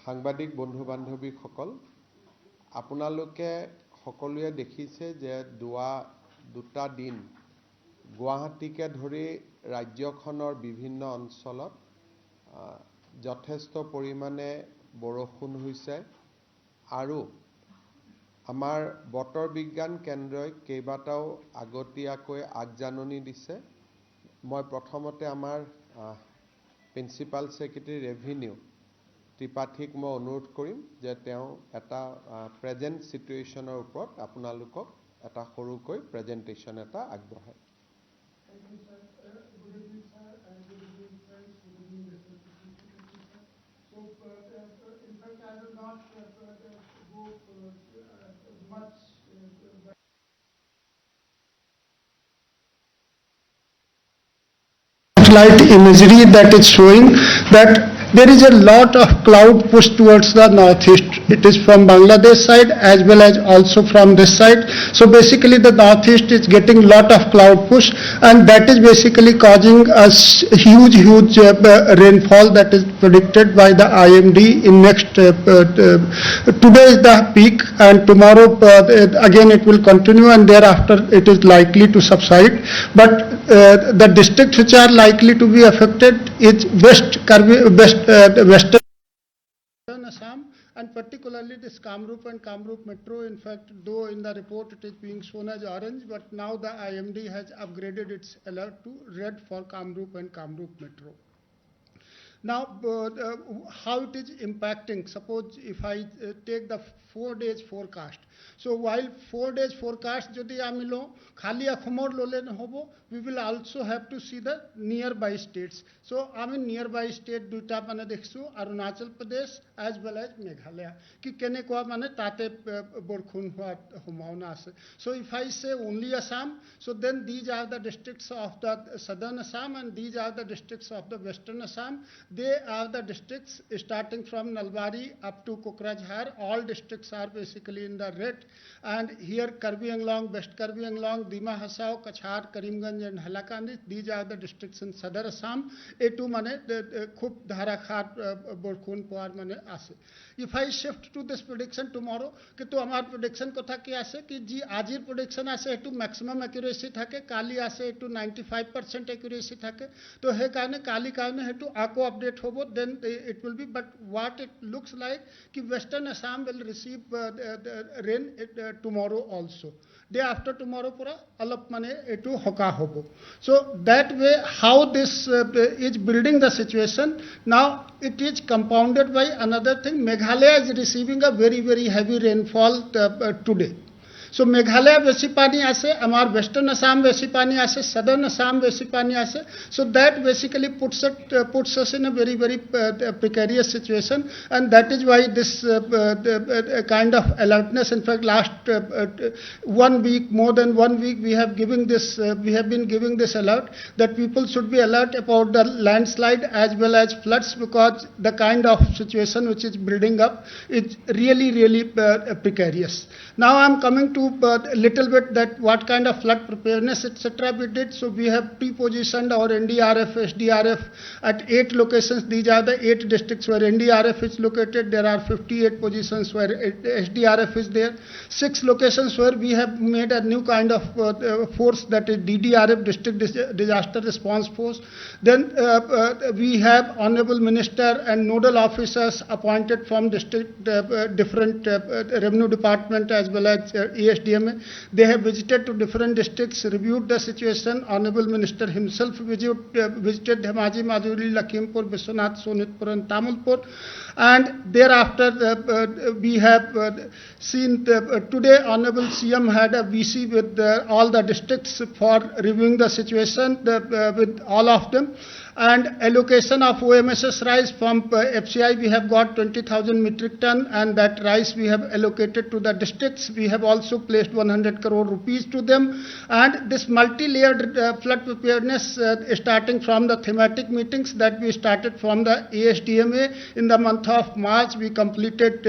সাংবাদিক বন্ধু বান্ধৱীসকল, আপোনালোকে সকলোৱে দেখিছে যে দুটা দিন গুৱাহাটীকে ধৰি ৰাজ্যখনৰ বিভিন্ন অঞ্চলত যথেষ্ট পৰিমাণে বৰষুণ হৈছে আৰু আমাৰ বতৰ বিজ্ঞান কেন্দ্ৰই কেইবাটাও আগতীয়াকৈ আগজাননী দিছে। মই প্ৰথমতে আমাৰ প্ৰিন্সিপাল সেক্ৰেটাৰী ৰেভিনিউ ত্ৰিপাঠীক মই অনুৰোধ কৰিম যে তেওঁ এটা প্ৰেজেন্ট সিচুৱেশ্যনৰ ওপৰত আপোনালোকক এটা সৰুকৈ প্ৰেজেন্টেশ্যন এটা আগবঢ়ায়। Light imagery that is showing that there is a lot of cloud push towards the northeast. It is from Bangladesh side as well as also from this side. So basically the northeast is getting lot of cloud push, and that is basically causing a huge rainfall that is predicted by the IMD in next today is the peak, and tomorrow again it will continue, and thereafter it is likely to subside. But the districts which are likely to be affected is western Assam, and particularly this Kamrup and Kamrup Metro. In fact, though in the report it is being shown as orange, but now the IMD has upgraded its alert to red for Kamrup and Kamrup Metro. Now, how it is impacting? Suppose if I take the 4 days forecast. So while 4 days forecast jodi ami lo khali akhomor lole hobo, we will also have to see the nearby states. So ami nearby state duita mane dekhsu Arunachal Pradesh as well as Meghalaya ki kene kwa mane tate borkhun hua homauna ase. So if I say only Assam, so then these are the districts of the southern Assam and these are the districts of the western Assam. They are the districts starting from Nalbari up to Kokrajhar. All districts are basically in the red, and here Karbi Anglong, West Karbi Anglong, Dima Hasao, Kachhar, Karimganj and Halakandi, these are the districts in Southern Assam. A2 mane khub dharakhar borkhun poar mane ase. If I shift to this prediction tomorrow, ki to amar prediction kotha ki ase ki ji ajir prediction ase to maximum accuracy thake, kali ase to 95% accuracy thake. To he karone kali karone he to ako update hobo, then it will be. But what it looks like ki western Assam will receive rain tomorrow also. Day after tomorrow pura alap mane etu hoka hobo. So that way how this is building the situation. Now it is compounded by another thing. Meghalaya is receiving a very heavy rainfall today. So Meghalaya বেশি পানি আসে, আমার western Assam বেশি পানি আসে, southern Assam বেশি পানি আসে. So that basically puts us in a very precarious situation, and that is why this kind of alertness. In fact, last 1 week, more than 1 week, we have been giving this alert that people should be alert about the landslide as well as floods, because the kind of situation which is building up is really precarious. Now I am coming to a little bit that what kind of flood preparedness etc. we did. So we have pre-positioned our NDRF, SDRF at 8 locations. These are the 8 districts where NDRF is located. There are 58 positions where SDRF is there. 6 locations where we have made a new kind of force, that is DDRF, District Disaster Response Force. Then we have Honorable Minister and nodal officers appointed from district different revenue department as well as ASDMA. They have visited to different districts, reviewed the situation. Honorable Minister himself visited Dhemaji, Madhuri, Lakhimpur, Biswanath, Sonitpur and Tamilpur. And thereafter we have seen today Honorable CM had a VC with all the districts for reviewing the situation with all of them. And allocation of OMSS rice from FCI, we have got 20,000 metric ton, and that rice we have allocated to the districts. We have also placed 100 crore rupees to them. And this multi-layered flood preparedness starting from the thematic meetings that we started from the ASDMA in the month of March. We completed,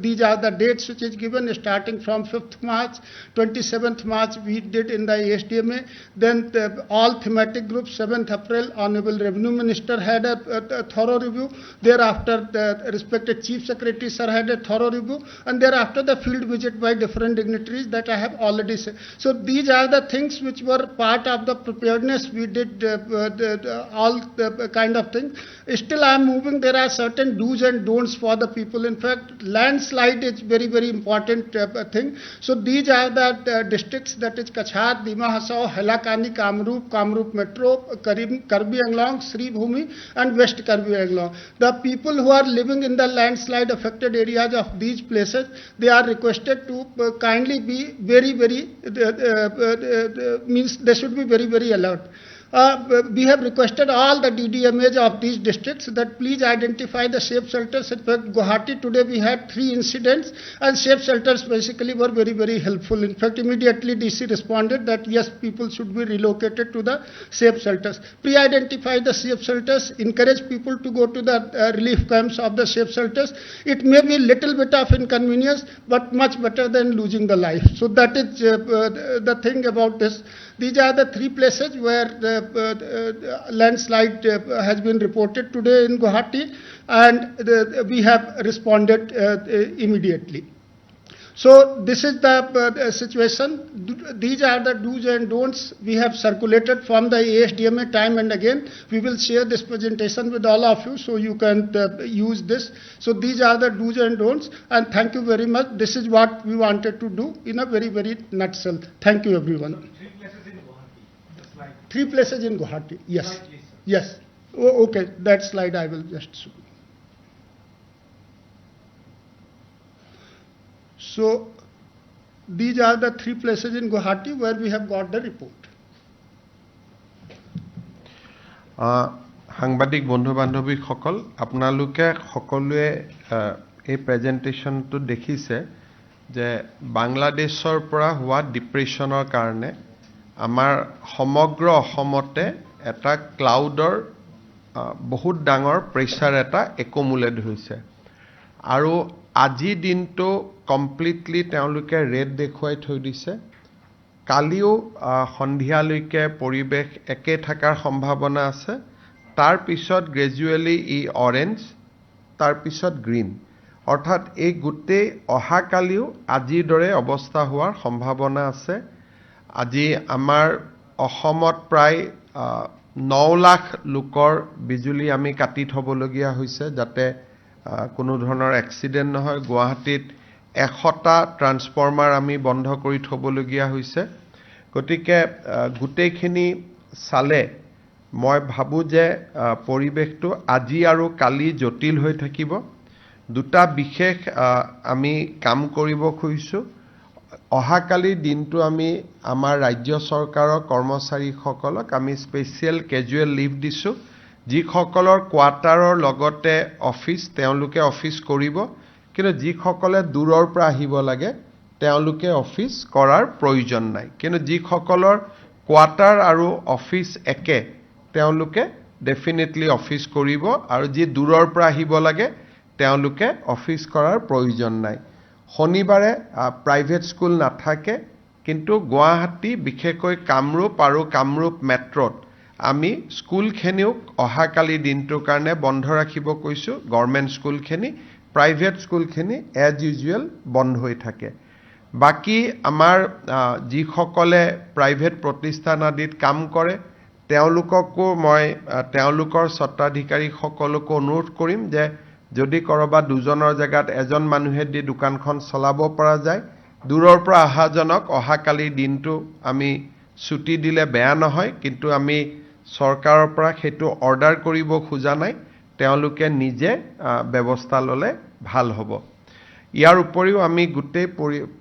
these are the dates which is given, starting from 5th March, 27th March we did in the ASDMA. Then all thematic groups, 7th April, Honorable Honorable Revenue Minister had a thorough review. Thereafter, the respected Chief Secretary sir had a thorough review, and thereafter the field visit by different dignitaries that I have already said. So these are the things which were part of the preparedness. We did all the kind of things. Still, I am moving. There are certain do's and don'ts for the people. In fact, landslide is very, very important thing. So these are the districts, that is Kachhar, Dima Hasao, Hailakani, Kamrup Metro, Karbi Anglong, Sri Bhumi, and West Karbi Anglong. The people who are living in the landslide affected areas of these places, they are requested to kindly be very, very, means they should be very, very alert. We have requested all the DDMAs of these districts that please identify the safe shelters. In fact, Guwahati today we had 3 incidents, and safe shelters basically were very, very helpful. In fact, immediately DC responded that yes, people should be relocated to the safe shelters. Pre-identify the safe shelters, encourage people to go to the relief camps of the safe shelters. It may be little bit of inconvenience, but much better than losing the life. So that is the thing about this. These are the 3 places where the landslide has been reported today in Guwahati, and we have responded immediately. So this is the situation. These are the do's and don'ts we have circulated from the ASDMA time and again. We will share this presentation with all of you so you can use this. So these are the do's and don'ts, and thank you very much. This is what we wanted to do in a very, very nutshell. Thank you, everyone. 3 places in Guwahati. Yes. Yes. Oh, okay. That slide I will just show. So these are the 3 places in Guwahati where we have got the report. সাংবাদিক বন্ধু বান্ধৱীসকল, আপোনালোকে সকলোৱে এই প্ৰেজেন্টেশ্যনটো দেখিছে যে বাংলাদেশৰ পৰা হোৱা ডিপ্ৰেছনৰ কাৰণে আমাৰ সমগ্ৰ অসমতে এটা ক্লাউডৰ বহুত ডাঙৰ প্ৰেছাৰ এটা একুমুলেট হৈছে, আৰু আজি দিনটো কমপ্লিটলি তেওঁলোকে ৰেড দেখুৱাই থৈ দিছে। কালিও সন্ধিয়ালৈকে পৰিৱেশ একে থকাৰ সম্ভাৱনা আছে। তাৰ পিছত গ্ৰেজুৱেলি ই অৰেঞ্জ, তাৰ পিছত গ্ৰীণ, অৰ্থাৎ এই গোটেই অহাকালিও আজিৰ দৰে অৱস্থা হোৱাৰ সম্ভাৱনা আছে। আজি আমাৰ অসমত প্ৰায় 9 লাখ লোকৰ বিজুলী আমি কাটি থবলগীয়া হৈছে যাতে কোনো ধৰণৰ এক্সিডেন্ট নহয়। গুৱাহাটীত 100টা ট্ৰান্সফৰ্মাৰ আমি বন্ধ কৰি থবলগীয়া হৈছে। গতিকে গোটেইখিনি চালে মই ভাবো যে পৰিৱেশটো আজি আৰু কালি জটিল হৈ থাকিব। দুটা বিশেষ আমি কাম কৰিব খুজিছো। অহাকালি দিনটো আমি আমাৰ ৰাজ্য চৰকাৰৰ কৰ্মচাৰীসকলক আমি স্পেচিয়েল কেজুৱেল লিভ দিছো। যিসকলৰ কোৱাৰ্টাৰৰ লগতে অফিচ তেওঁলোকে অফিচ কৰিব, কিন্তু যিসকলে দূৰৰ পৰা আহিব লাগে তেওঁলোকে অফিচ কৰাৰ প্ৰয়োজন নাই। কিন্তু যিসকলৰ কোৱাৰ্টাৰ আৰু অফিচ একে তেওঁলোকে ডেফিনেটলি অফিচ কৰিব, আৰু যি দূৰৰ পৰা আহিব লাগে তেওঁলোকে অফিচ কৰাৰ প্ৰয়োজন নাই। শনিবাৰে প্ৰাইভেট স্কুল নাথাকে, কিন্তু গুৱাহাটী বিশেষকৈ কামৰূপ আৰু কামৰূপ মেট্ৰত আমি স্কুলখিনিও অহাকালি দিনটোৰ কাৰণে বন্ধ ৰাখিব কৈছো। গভৰ্ণমেণ্ট স্কুলখিনি, প্ৰাইভেট স্কুলখিনি এজ ইউজুৱেল বন্ধ হৈ থাকে। বাকি আমাৰ যিসকলে প্ৰাইভেট প্ৰতিষ্ঠান আদিত কাম কৰে তেওঁলোককো মই তেওঁলোকৰ স্বত্বাধিকাৰীসকলকো অনুৰোধ কৰিম যে যদি কৰবা দুজনৰ জায়গাত এজন মানুহে দি দোকানখন চলাব পৰা যায়, দূৰৰ পৰা অহাজনক অহাকালি দিনটো আমি ছুটি দিলে বেয়া নহয়, কিন্তু আমি চৰকাৰৰ পৰা সেইটো অৰ্ডাৰ কৰিব খোজা নাই, তেওঁলোকে নিজে ব্যৱস্থা ললে ভাল হ'ব। ইয়াৰ উপৰিও আমি গোটেই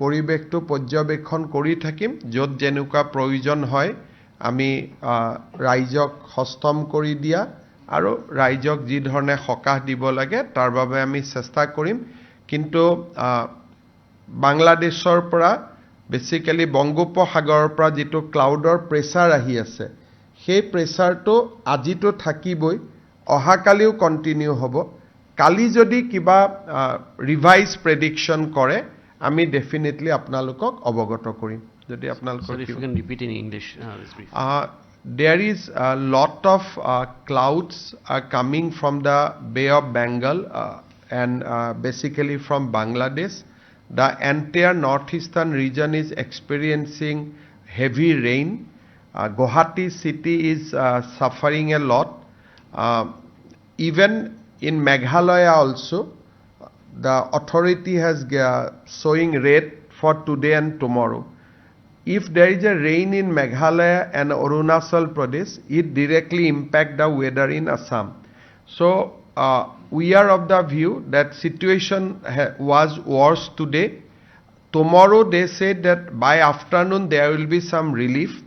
পৰিৱেশটো পৰ্যবেক্ষণ কৰি থাকিম। য'ত যেনেকুৱা প্ৰয়োজন হয় আমি ৰাইজক সষ্টম কৰি দিয়া আৰু ৰাইজক যি ধৰণে সকাহ দিব লাগে তাৰ বাবে আমি চেষ্টা কৰিম। কিন্তু বাংলাদেশৰ পৰা বেসিক্যালি বংগোপসাগৰৰ পৰা যেটো ক্লাউডৰ প্ৰেছাৰ আহি আছে, সেই প্ৰেছাৰটো আজিটো থাকিবই, অহাকালিও কন্টিনিউ হ'ব। কালি যদি কিবা ৰিভাইজ প্ৰেডিকশন কৰে আমি ডেফিনেটলি আপোনালোকক অৱগত কৰিম। যদি আপোনালোকৰ Sorry, if you can repeat in English this brief. there is a lot of clouds are coming from the Bay of Bengal and basically from Bangladesh. The entire northeastern region is experiencing heavy rain. Guwahati city is suffering a lot. Even in Meghalaya also, the authority has showing red for today and tomorrow. If there is a rain in Meghalaya and Arunachal Pradesh, it directly impact the weather in Assam. So we are of the view that situation was worse today. Tomorrow they said that by afternoon there will be some relief,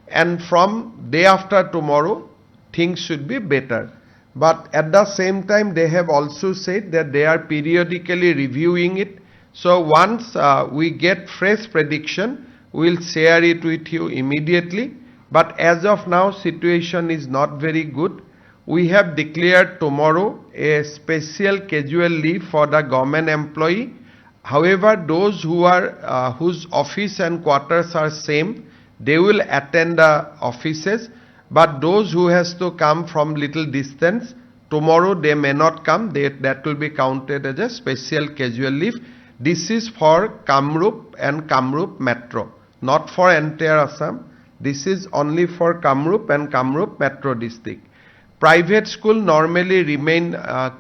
and from day after tomorrow things should be better. But at the same time they have also said that they are periodically reviewing it. So once we get fresh prediction, we'll share it with you immediately. But as of now, situation is not very good. We have declared tomorrow a special casual leave for the government employee. However, those who are whose office and quarters are same, they will attend the offices. But those who has to come from little distance, tomorrow they may not come. That will be counted as a special casual leave. This is for Kamrup and Kamrup Metro, not for entire Assam. This is only for Kamrup and Kamrup Metro district. Private school normally remain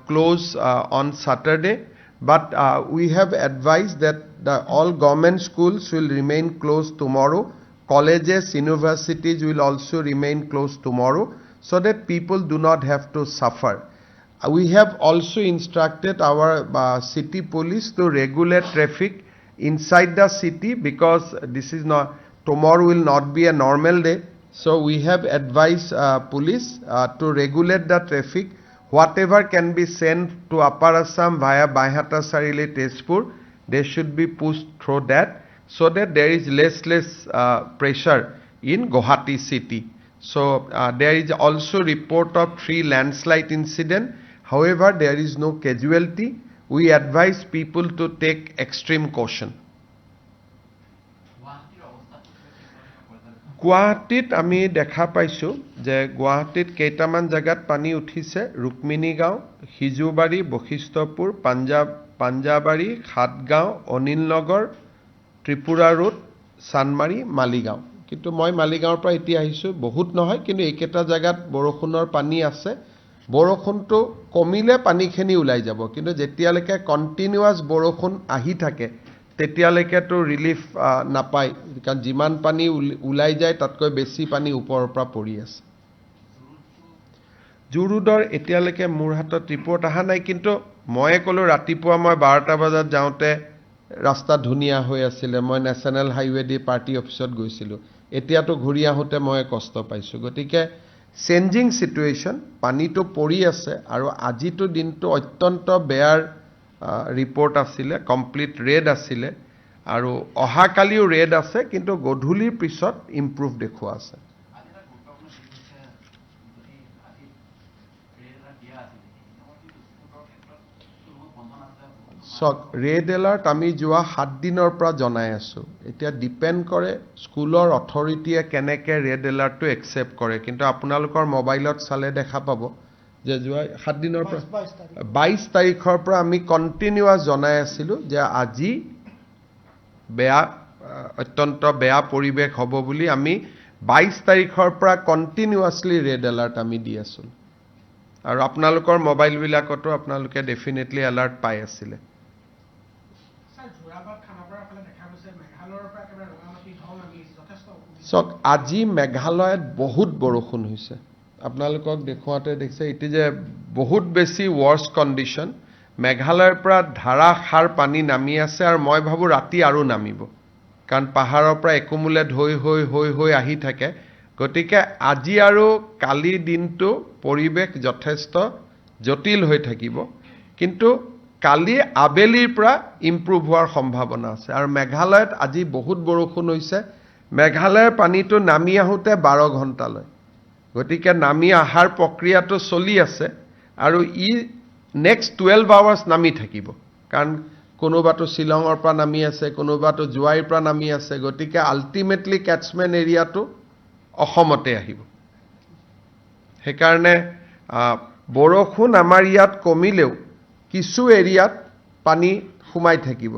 closed on Saturday, but we have advised that all government schools will remain closed tomorrow. Colleges, universities will also remain closed tomorrow, so that people do not have to suffer. We have also instructed our city police to regulate traffic inside the city, because this is not, tomorrow will not be a normal day. So we have advised police to regulate the traffic. Whatever can be sent to Upper Assam via Baihata Sarile Tezpur, they should be pushed through that, so that there is less pressure in Guwahati city. So there is also report of 3 landslide incident. However, there is no casualty. We advise people to take extreme caution. গুৱাহাটীত আমি দেখা পাইছো যে গুৱাহাটীত কেইটামান জায়গাত পানী উঠিছে। ৰুক্মিণী গাঁও, হিজুবাৰী, বশিষ্ঠপুৰ, পাঞ্জাবাৰী, খাটগাঁও, অনিলনগৰ, ত্ৰিপুৰা ৰোড, চানমাৰী, মালিগাঁও। কিন্তু মই মালিগাঁৱৰ পৰা এতিয়া আহিছো, বহুত নহয়, কিন্তু এইকেইটা জায়গাত বৰষুণৰ পানী আছে। বৰষুণটো কমিলে পানীখিনি ওলাই যাব, কিন্তু যেতিয়ালৈকে কণ্টিনিউৱাছ বৰষুণ আহি থাকে তেতিয়ালৈকেতো ৰিলিফ নাপায়, কাৰণ যিমান পানী ওলাই যায় তাতকৈ বেছি পানী ওপৰৰ পৰা পৰি আছে। জুৰুডৰ এতিয়ালৈকে মোৰ হাতত ৰিপৰ্ট অহা নাই, কিন্তু মই ক'লো ৰাতিপুৱা মই 12টা বজাত যাওঁতে ৰাস্তা ধুনীয়া হৈ আছিলে। মই নেশ্যনেল হাইৱে দি পাৰ্টি অফিচত গৈছিলোঁ, এতিয়াতো ঘূৰি আহোঁতে মই কষ্ট পাইছোঁ। গতিকে চেঞ্জিং চিটুৱেশ্যন, পানীটো পৰি আছে, আৰু আজিতো দিনটো অত্যন্ত বেয়াৰ ৰিপৰ্ট আছিলে, কমপ্লিট ৰেড আছিলে, আৰু অহাকালিও ৰেড আছে, কিন্তু গধূলিৰ পিছত ইম্প্ৰুভ দেখুওৱা আছে। চক ৰেড এলাৰ্ট আমি যোৱা 7 দিনৰ পৰা জনাই আছোঁ। এতিয়া ডিপেণ্ড কৰে স্কুলৰ অথৰিটিয়ে কেনেকৈ ৰেড এলাৰ্টটো একচেপ্ট কৰে, কিন্তু আপোনালোকৰ মোবাইলত চালে দেখা পাব যে যোৱা 7 দিনৰ পৰা 22 তাৰিখৰ পৰা আমি কণ্টিনিউৱাছ জনাই আছিলোঁ যে আজি অত্যন্ত বেয়া পৰিৱেশ হ'ব বুলি। আমি 22 তাৰিখৰ পৰা কণ্টিনিউৱাছলি ৰেড এলাৰ্ট আমি দি আছোঁ, আৰু আপোনালোকৰ মোবাইলবিলাকতো আপোনালোকে ডেফিনেটলি এলাৰ্ট পাই আছিলে। চক আজি মেঘালয়ত বহুত বৰষুণ হৈছে, আপোনালোকক দেখুৱাতে দেখিছে। এটি যে বহুত বেছি ৱৰ্ষ্ট কণ্ডিশ্যন, মেঘালয়ৰ পৰা ধাৰাসাৰ পানী নামি আছে, আৰু মই ভাবোঁ ৰাতি আৰু নামিব, কাৰণ পাহাৰৰ পৰা একুমুলেট হৈ আহি থাকে। গতিকে আজি আৰু কালি দিনটো পৰিৱেশ যথেষ্ট জটিল হৈ থাকিব, কিন্তু কালি আবেলিৰ পৰা ইম্প্ৰুভ হোৱাৰ সম্ভাৱনা আছে। আৰু মেঘালয়ত আজি বহুত বৰষুণ হৈছে, মেঘালয়ৰ পানীটো নামি আহোঁতে 12 ঘণ্টা লয়। গতিকে নামি অহাৰ প্ৰক্ৰিয়াটো চলি আছে, আৰু ই নেক্সট 12 আৱাৰ্ছ নামি থাকিব, কাৰণ কোনোবাটো শ্বিলঙৰ পৰা নামি আছে, কোনোবাটো জোৱাইৰ পৰা নামি আছে। গতিকে আল্টিমেটলি কেটছমেণ্ট এৰিয়াটো অসমতে আহিব। সেইকাৰণে বৰষুণ আমাৰ ইয়াত কমিলেও কিছু এৰিয়াত পানী সোমাই থাকিব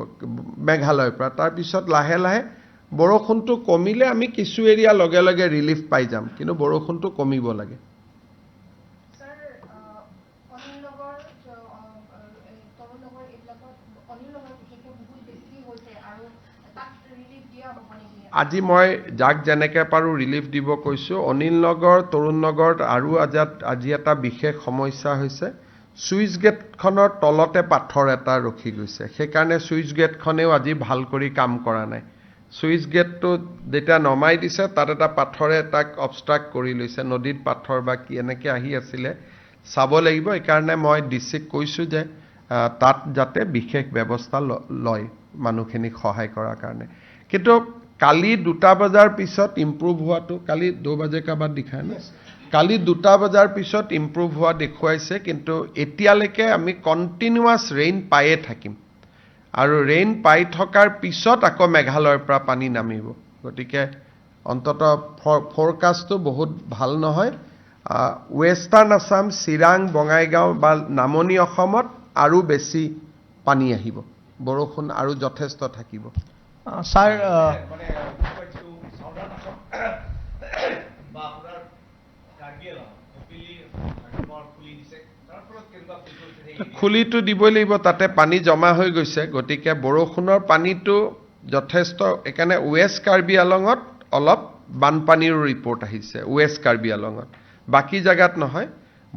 মেঘালয়ৰ পৰা তাৰপিছত লাহে লাহে বৰষুণটো কমিলে আমি কিছু এৰিয়া লগে লগে ৰিলিফ পাই যাম কিন্তু বৰষুণটো কমিব লাগে আজি মই যাক যেনেকৈ পাৰোঁ ৰিলিফ দিব কৈছোঁ অনিল নগৰ তৰুণ নগৰত আৰু আজি এটা বিশেষ সমস্যা হৈছে চুইচ গেটখনৰ তলতে পাথৰ এটা ৰখি গৈছে সেইকাৰণে চুইচ গেটখনেও আজি ভাল কৰি কাম কৰা নাই চুইচ গেটটো যেতিয়া নমাই দিছে তাত এটা পাথৰে তাক অবষ্ট্ৰাক্ট কৰি লৈছে নদীত পাথৰ বা কি এনেকৈ আহি আছিলে চাব লাগিব এইকাৰণে মই ডিচিক কৈছোঁ যে তাত যাতে বিশেষ ব্যৱস্থা লয় মানুহখিনিক সহায় কৰাৰ কাৰণে কিন্তু কালি 2টা বজাৰ পিছত ইম্প্ৰুভ হোৱাটো কালি 2 বজে কা বাদ দিখায় না কালি 2টা বজাৰ পিছত ইম্প্ৰুভ হোৱা দেখুৱাইছে কিন্তু এতিয়ালৈকে আমি কণ্টিনিউৱাছ ৰেইন পায়ে থাকিম আৰু ৰেইন পাই থকাৰ পিছত আকৌ মেঘালয়ৰ পৰা পানী নামিব গতিকে অন্ততঃ ফৰকাষ্টটো বহুত ভাল নহয় ৱেষ্টাৰ্ণ আসাম চিৰাং বঙাইগাঁও বা নামনি অসমত আৰু বেছি পানী আহিব বৰষুণ আৰু যথেষ্ট থাকিব স্যাৰ খুলিটো দিবই লাগিব তাতে পানী জমা হৈ গৈছে গতিকে বৰষুণৰ পানীটো যথেষ্ট একাৰণে ৱেষ্ট কাৰ্বি আলঙত অলপ বানপানীৰ ৰিপৰ্ট আহিছে ৱেষ্ট কাৰ্বি আলঙত বাকি জায়গাত নহয়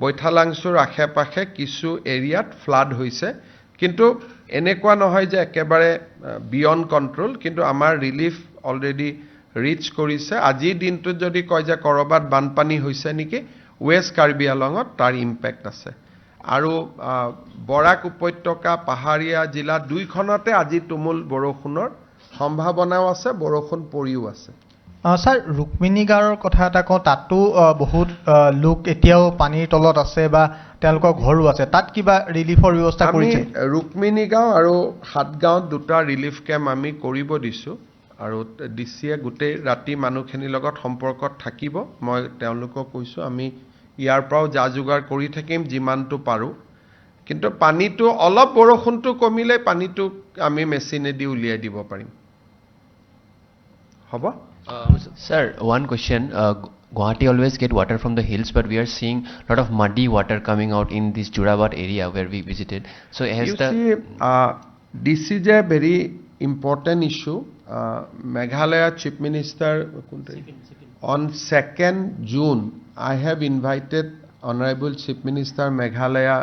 বৈঠালাংছুৰ আশে-পাশে কিছু এৰিয়াত ফ্লাড হৈছে কিন্তু এনেকুৱা নহয় যে একেবাৰে বিয়ন্ড কন্ট্ৰোল কিন্তু আমাৰ ৰিলিফ অলৰেডি ৰিচ কৰিছে আজি দিনটো যদি কয় যে কৰবাত বানপানী হৈছে নেকি ৱেষ্ট কাৰ্বি আলঙত তাৰ ইম্প্যাক্ট আছে আৰু বৰাক উপত্যকা পাহাৰীয়া জিলা দুইখনতে আজি তুমুল বৰষুণৰ সম্ভাৱনাও আছে বৰষুণ পৰিও আছে স্যাৰ ৰুক্মিণী গাঁৱৰ কথা এটা কওঁ তাতো বহুত লোক এতিয়াও পানীৰ তলত আছে বা তেওঁলোকৰ ঘৰো আছে তাত কিবা ৰিলিফৰ ব্যৱস্থা কৰিছে ৰুক্মিণী গাঁও আৰু হাতগাঁৱত 2টা ৰিলিফ কেম্প আমি কৰিব দিছো আৰু ডিচিয়ে গোটেই ৰাতি মানুহখিনিৰ লগত সম্পৰ্কত থাকিব মই তেওঁলোকক কৈছো আমি ইয়াৰ পৰাও যা যোগাৰ কৰি থাকিম যিমানটো পাৰো কিন্তু পানীটো অলপ বৰষুণটো কমিলে পানীটো আমি মেচিনেদি উলিয়াই দিব পাৰিম হ'ব Sir, one question. Guwahati always get water from the hills, but we are seeing a lot of muddy water coming out in this Jurabad area where we visited. So has this is a very important issue. Meghalaya Chief Minister on 2nd June, I have invited Honorable Chief Minister Meghalaya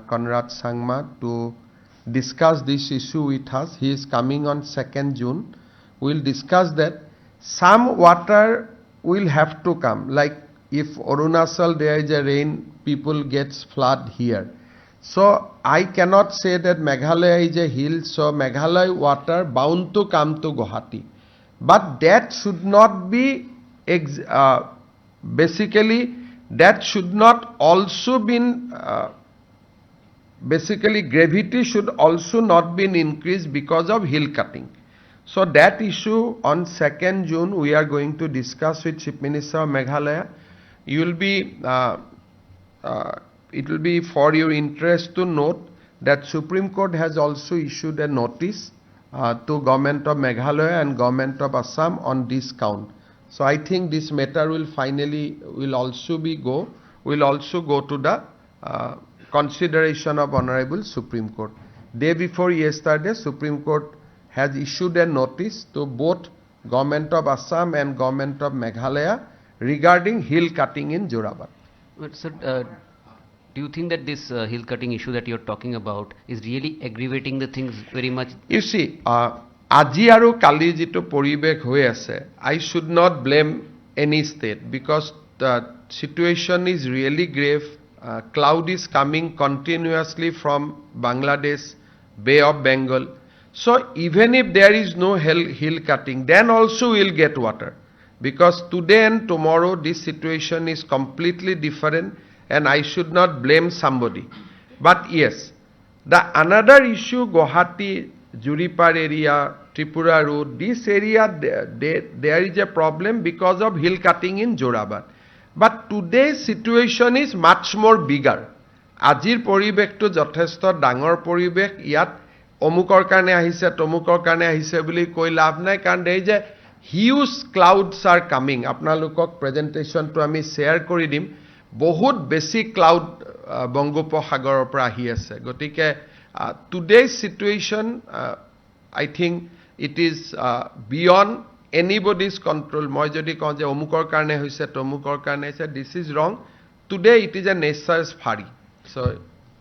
Conrad Sangma to discuss this issue with us. He is coming on 2nd June. We will discuss that. Some water will have to come, like if Arunachal there is a rain, people gets flood here. So I cannot say that Meghalaya is a hill, so Meghalaya water bound to come to Guwahati. But that should not be, basically that should not also been, basically gravity should also not been increased because of hill cutting. So that issue on 2nd June we are going to discuss with Chief Minister of Meghalaya. You will be, it will be for your interest to note that Supreme Court has also issued a notice to Government of Meghalaya and Government of Assam on this count. So I think this matter will finally will also go to the consideration of Honorable Supreme Court. Day before yesterday, Supreme Court has issued a notice to both Government of Assam and Government of Meghalaya regarding hill cutting in Jurabad. But sir, do you think that this hill cutting issue that you're talking about is really aggravating the things very much? You see, আজি আৰু কালি যেটো পৰিবেশ হৈ আছে, I should not blame any state because the situation is really grave. Cloud is coming continuously from Bangladesh, Bay of Bengal. So even if there is no hill cutting, then also we will get water. Because today and tomorrow this situation is completely different and I should not blame somebody. But yes, the another issue, Guwahati, Juripar area, Tripura Road, this area there is a problem because of hill cutting in Jorabad. But today's situation is much more bigger. আজিৰ পৰিৱেশটো যথেষ্ট ডাঙৰ পৰিৱেশ ইয়াত অমুকৰ কাৰণে আহিছে তমুকৰ কাৰণে আহিছে বুলি কৈ লাভ নাই কাৰণ এই যে হিউজ ক্লাউডছ আৰ কামিং আপোনালোকক প্ৰেজেন্টেশ্যনটো আমি শ্বেয়াৰ কৰি দিম বহুত বেছি ক্লাউড বংগোপসাগৰৰ পৰা আহি আছে গতিকে today's situation I think it is beyond anybody's control মই যদি কওঁ যে অমুকৰ কাৰণে হৈছে তমুকৰ কাৰণে হৈছে this is wrong today it is a nature's fury so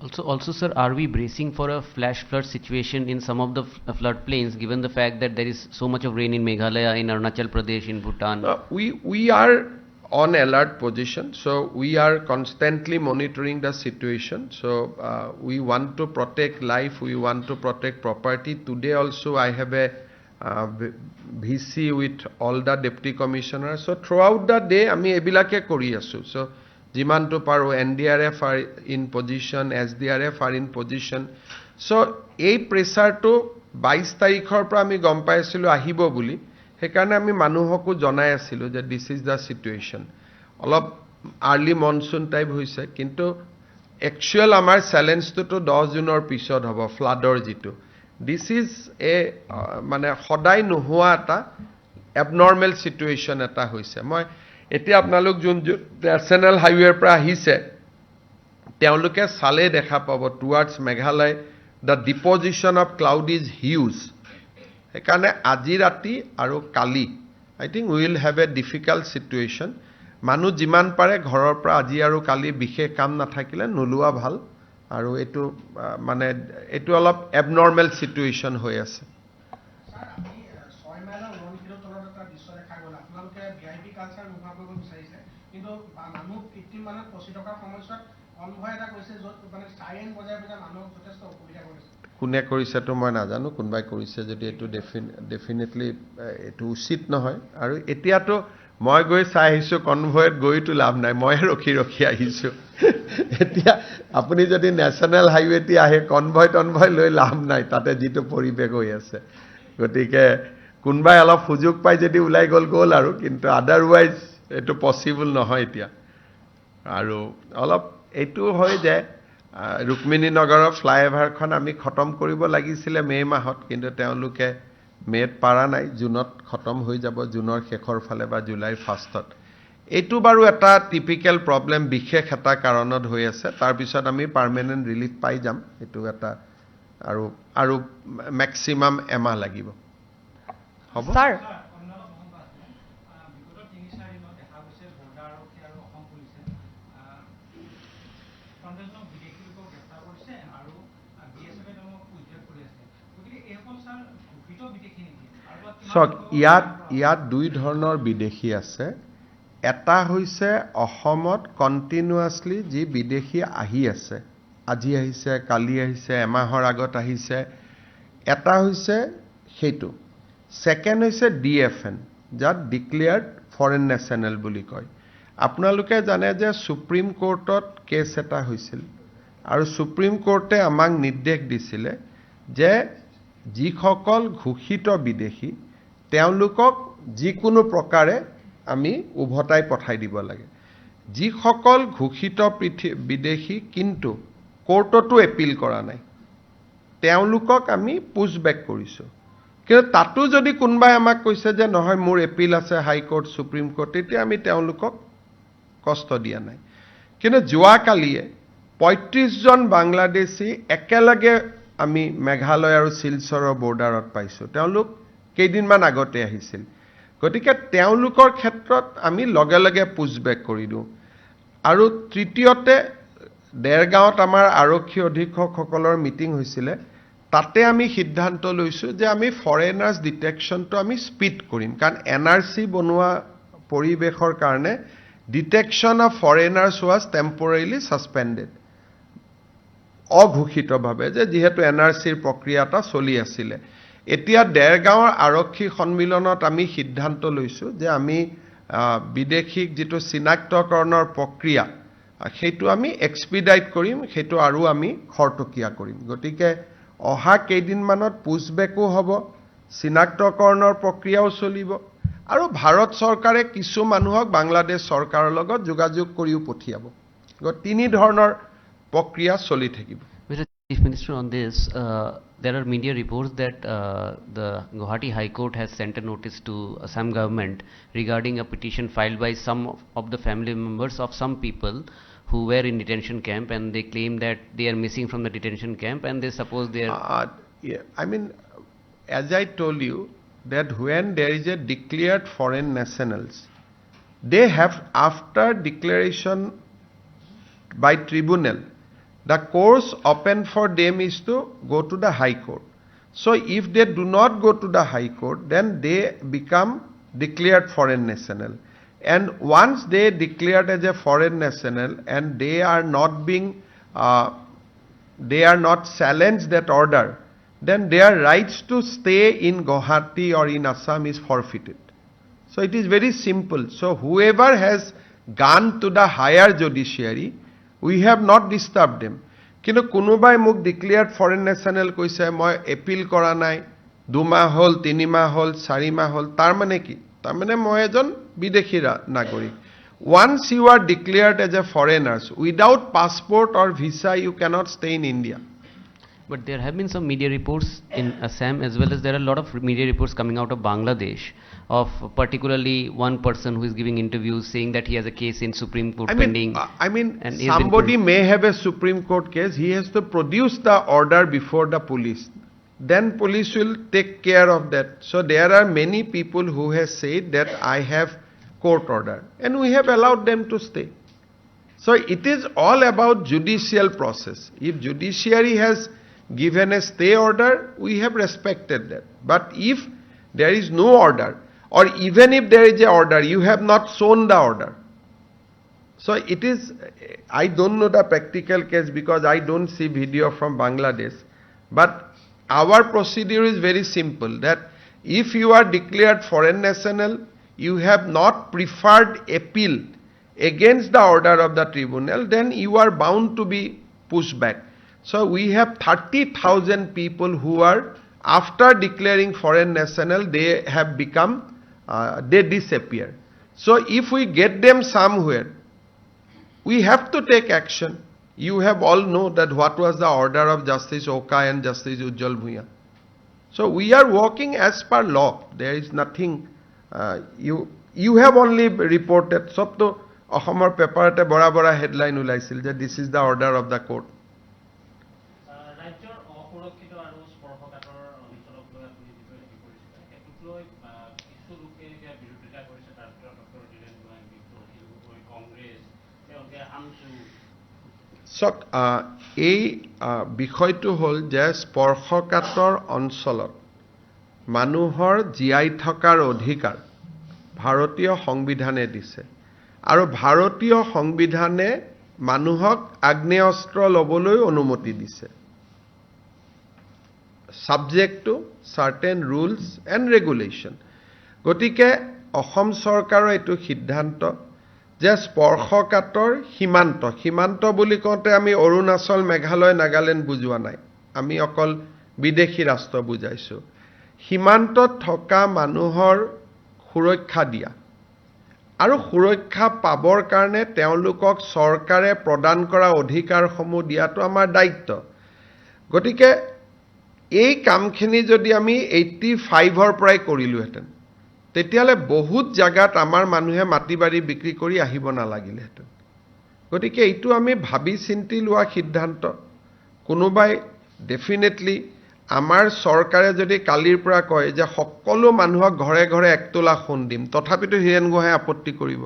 Also, sir, are we bracing for a flash flood situation in some of the flood plains, given the fact that there is so much of rain in Meghalaya, in Arunachal Pradesh, in Bhutan? We are on alert position, so we are constantly monitoring the situation. So we want to protect life, we want to protect property. Today also I have a VC with all the deputy commissioners. So throughout the day, আমি এবিলাকে কৰি আছো. So যিমানটো পাৰো NDRF are in position, SDRF are in position. So এই প্ৰেছাৰটো 22 তাৰিখৰ পৰা আমি গম পাইছিলো আহিব বুলি সেইকাৰণে আমি মানুহকো জনাই আছিলো যে দিস ইজ দা সিচুৱেশ্যন অলপ আৰ্লি মনসুন টাইপ হৈছে কিন্তু একচুৱেল আমাৰ চ্যালেঞ্জটো 10 জুনৰ পিছত হ'ব ফ্লাডৰ যিটো দিস ইজ এ মানে সদায় নোহোৱা এটা এবনৰ্মেল সিচুৱেশ্যন এটা হৈছে মই এতিয়া আপোনালোক যোন নেশ্যনেল হাইৱেৰ পৰা আহিছে তেওঁলোকে চালে দেখা পাব towards Meghalaya the deposition of cloud is huge সেইকাৰণে আজি ৰাতি আৰু কালি I think will have a difficult situation মানুহ যিমান পাৰে ঘৰৰ পৰা আজি আৰু কালি বিশেষ কাম নাথাকিলে নোলোৱা ভাল আৰু এইটো মানে এইটো অলপ এবনৰ্মেল সিচুৱেশ্যন হৈ আছে কিন্তু মানুহ 15 মানত 25 টকাৰ সময়ত অনভয় এটা কৈছে য'ত মানে সাইৰেন বজাই বজাই মানুহ যথেষ্ট অসুবিধা কৰিছে কোনে কৰিছে তো মই নাজানো কোনবাই কৰিছে যদি এটো ডেফিনেটলি এটো উচিত নহয় আৰু এতিয়াতো মই গৈ চাই আহিছো কনভয়ত গৈতো লাভ নাই মই ৰখি আহিছো এতিয়া আপুনি যদি নেশ্যনেল হাইৱেটি আহে কনভয় লৈ লাভ নাই তাতে যিটো পৰিৱেশ হৈ আছে গতিকে কোনবাই অলপ সুযোগ পাই যদি উলাই গল আৰু কিন্তু আদাৰৱাইজ এটো পসিবল নহয় এতিয়া আৰু অলপ এটো হয় যে ৰুক্মিণী নগৰৰ ফ্লাইওভাৰখন আমি খতম কৰিব লাগিছিল মে মাহত কিন্তু তেওঁলোকে মেত পাৰা নাই জুনত খতম হৈ যাব জুনৰ শেষৰ ফালে বা জুলাইৰ ফাৰ্ষ্টত এটো বাৰু এটা টিপিক্যাল প্ৰবলেম বিশেষ এটা কাৰণত হৈ আছে তাৰ পিছত আমি পাৰ্মানেন্ট ৰিলিফ পাই যাম এটো এটা আৰু ম্যাক্সিমাম এমাহ লাগিব হ'ব স্যাৰ সক ইয়াত দুই ধৰণৰ বিদেশী আছে এটা হৈছে অসমত কন্টিনিউয়াসলি যি বিদেশী আহি আছে আজি আহিছে কালি আহিছে এমাহৰ আগত আহিছে এটা হৈছে হেতু সেকেন্ড হৈছে ডিএফএন যাত ডিক্লেয়াৰ্ড ফৰেন নেশনাল বুলি কয় আপোনালোকে জানে যে সুপ্ৰিম কোৰ্টত কেছ এটা হৈছিল আৰু সুপ্ৰিম কোৰ্টে আমাক নিৰ্দেশ দিছিলে যে যিসকল ঘোষিত বিদেশী তেওঁলোকক যিকোনো প্ৰকাৰে আমি উভতাই পঠাই দিব লাগে যিসকল ঘোষিত বিদেশী কিন্তু কোৰ্টতো এপিল কৰা নাই তেওঁলোকক আমি পুশবেক কৰিছো কিন্তু তাতো যদি কোনবাই আমাক কৈছে যে নহয় মোৰ এপিল আছে হাই কোৰ্ট সুপ্ৰিম কোৰ্ট তেতিয়া আমি তেওঁলোকক কষ্ট দিয়া নাই কিন্তু যোৱা কালিয়ে 35 জন বাংলাদেশী একেলগে আমি মেঘালয় আৰু শিলচৰৰ বৰ্ডাৰত পাইছো তেওঁলোক কেইদিনমান আগতে আহিছিল গতিকে তেওঁলোকৰ ক্ষেত্ৰত আমি লগে লগে পুশবেক কৰি দিও আৰু তৃতীয়তে দেৰগাঁৱত আমাৰ আৰক্ষী অধীক্ষকসকলৰ মিটিং হৈছিল তাতে আমি সিদ্ধান্ত লৈছো যে আমি ফৰেনাৰ্স ডিটেকশনটো আমি স্পিড কৰিম কাৰণ এনআৰসি বনোৱা পৰিবেশৰ কাৰণে detection of ফৰেনাৰ্স was temporarily suspended অঘোষিতভাৱে যে যেহেতু এনআৰসিৰ প্ৰক্ৰিয়াটা চলি আছিল এতিয়া দেৰগাঁৱৰ আৰক্ষী সন্মিলনত আমি সিদ্ধান্ত লৈছো যে আমি বিদেশীক যেটো চিনাক্তকৰণৰ প্ৰক্ৰিয়া সেইটো আমি এক্সপিডাইট কৰিম সেইটো আৰু আমি খৰতকীয়া কৰিম গতিকে অহা কেইদিনমানত পুশবেকো হ'ব চিনাক্তকৰণৰ প্ৰক্ৰিয়াও চলিব আৰু ভাৰত চৰকাৰে কিছু মানুহক বাংলাদেশ চৰকাৰৰ লগত যোগাযোগ কৰিও পঠিয়াব তিনি ধৰণৰ প্ৰক্ৰিয়া চলি থাকিব Mr. Chief Minister, on this, there are media reports that the Guwahati High Court has sent a notice to Assam government regarding a petition filed by some of the family members of some people who were in detention camp, and they claim that they are missing from the detention camp, and they suppose they are... I mean, as I told you, that when there is a declared foreign nationals, they have, after declaration by tribunal, the course open for them is to go to the High Court. So if they do not go to the High Court, then they become declared foreign national. And once they declared as a foreign national and they are not being, they are not challenged that order, then their rights to stay in Guwahati or in Assam is forfeited. So it is very simple. So whoever has gone to the higher judiciary, we have not disturbed them. কিন্তু কোনোবাই মোক declared foreign national কৈছে মই appeal কৰা নাই 2 মাহ হল 3 মাহ হল 4 মাহ হল তাৰ মানে কি তাৰ মানে মই এজন বিদেশী নাগৰিক once you are declared as a foreigners without passport or visa you cannot stay in India. But there have been some media reports in Assam, as well as there are a lot of media reports coming out of Bangladesh, of particularly one person who is giving interviews saying that he has a case in Supreme Court pending. I mean, and he has been somebody may have a Supreme Court case, he has to produce the order before the police. Then police will take care of that. So there are many people who have said that I have court order, and we have allowed them to stay. So it is all about judicial process. If judiciary has given a stay order, we have respected that. But if there is no order, or even if there is an order, you have not shown the order. So it is, I don't know the practical case because I don't see video from Bangladesh. But our procedure is very simple, that if you are declared foreign national, you have not preferred appeal against the order of the tribunal, then you are bound to be pushed back. So we have 30,000 people who are, after declaring foreign national, they have become, they disappear. So if we get them somewhere, we have to take action. You have all know that what was the order of Justice Oka and Justice Ujjwal Bhuiyan. So we are working as per law. There is nothing, you have only reported, sab to Ahomer paper ate bora bora headline ulaisil that this is the order of the court. এই বিষয়টো হ'ল যে স্পৰ্শকাতৰ অঞ্চলত মানুহৰ জীয়াই থকাৰ অধিকাৰ ভাৰতীয় সংবিধানে দিছে আৰু ভাৰতীয় সংবিধানে মানুহক আগ্নেয়াস্ত্ৰ ল'বলৈ অনুমতি দিছে subject to certain rules and regulation. গতিকে অসম চৰকাৰৰ এটো সিদ্ধান্ত যে স্পৰ্শকাতৰ সীমান্ত বুলি কওঁতে আমি অৰুণাচল মেঘালয় নাগালেণ্ড বুজোৱা নাই আমি অকল বিদেশী ৰাষ্ট্ৰ বুজাইছো সীমান্তত থকা মানুহৰ সুৰক্ষা দিয়া আৰু সুৰক্ষা পাবৰ কাৰণে তেওঁলোকক চৰকাৰে প্ৰদান কৰা অধিকাৰসমূহ দিয়াটো আমাৰ দায়িত্ব গতিকে এই কামখিনি যদি আমি 85 ৰ পৰাই কৰিলোহেঁতেন তেতিয়ালে বহুত জায়গাত আমাৰ মানুহে মাটিবাৰী বিক্ৰী কৰি আহিব নালাগিলেহেঁতেন গতিকে এইটো আমি ভাবি চিন্তি লোৱা সিদ্ধান্ত কোনোবাই ডেফিনেটলি আমাৰ চৰকাৰে যদি কালিৰ পৰা কয় যে সকলো মানুহক ঘৰে ঘৰে 1 তোলা সোণ দিম তথাপিতো হিৰেন গোহাঁই আপত্তি কৰিব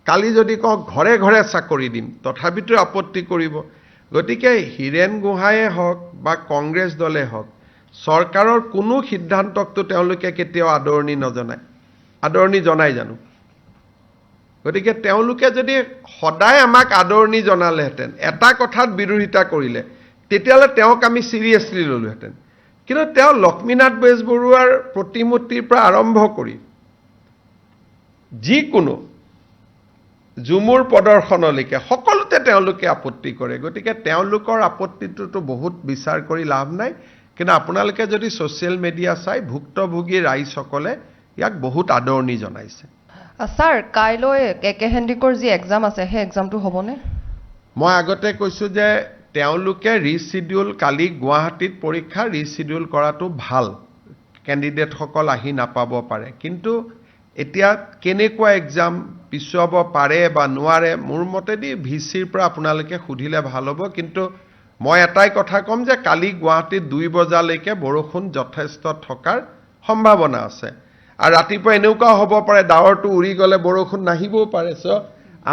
কালি যদি কওঁ ঘৰে ঘৰে চাকৰি দিম তথাপিতো আপত্তি কৰিব গতিকে হিৰেন গোহাঁইয়ে হওক বা কংগ্ৰেছ দলে হওক চৰকাৰৰ কোনো সিদ্ধান্তকটো তেওঁলোকে কেতিয়াও আদৰণি জনাই জানো গতিকে তেওঁলোকে যদি সদায় আমাক আদৰণি জনালেহেঁতেন এটা কথাত বিৰোধিতা কৰিলে তেতিয়ালে তেওঁক আমি সিৰিয়াসলি ললোহেঁতেন কিন্তু তেওঁ লক্ষ্মীনাথ বেজবৰুৱাৰ প্ৰতিমূৰ্তিৰ পৰা আৰম্ভ কৰি যিকোনো জুমুৰ প্ৰদৰ্শনলৈকে সকলোতে তেওঁলোকে আপত্তি কৰে গতিকে তেওঁলোকৰ আপত্তিটো বহুত বিচাৰ কৰি লাভ নাই কিন্তু আপোনালোকে যদি সোশ্যাল মিডিয়া চাই ভুক্তভোগী ৰাইজসকলে ইয়াক বহুত আদৰণি জনাইছে স্যাৰ কাইলৈ কেকে হেণ্ডিকৰ যি এক্সাম আছে সেই এক্সামটো হ'বনে মই আগতে কৈছো যে তেওঁলোকে ৰিচিডিউল কালি গুৱাহাটীত পৰীক্ষা ৰিচিডিউল কৰাটো ভাল কেণ্ডিডেটসকল আহি নাপাব পাৰে কিন্তু এতিয়া কেনেকুৱা এক্সাম পিছুৱাব পাৰে বা নোৱাৰে মোৰ মতেদি ভিচিৰ পৰা আপোনালোকে সুধিলে ভাল হ'ব কিন্তু মই এটাই কথা ক'ম যে কালি গুৱাহাটীত 2 বজালৈকে বৰষুণ যথেষ্ট থকাৰ সম্ভাৱনা আছে আৰু ৰাতিপুৱা এনেকুৱা হ'ব পাৰে ডাৱৰটো উৰি গ'লে বৰষুণ নাহিবও পাৰে চ'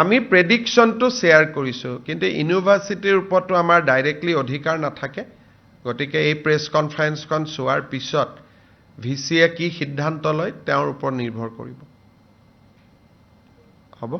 আমি প্ৰেডিকশ্যনটো শ্বেয়াৰ কৰিছোঁ কিন্তু ইউনিভাৰ্চিটিৰ ওপৰতো আমাৰ ডাইৰেক্টলি অধিকাৰ নাথাকে গতিকে এই প্ৰেছ কনফাৰেন্সখন চোৱাৰ পিছত ভিচিয়ে কি সিদ্ধান্ত লয় তেওঁৰ ওপৰত নিৰ্ভৰ কৰিব হ'ব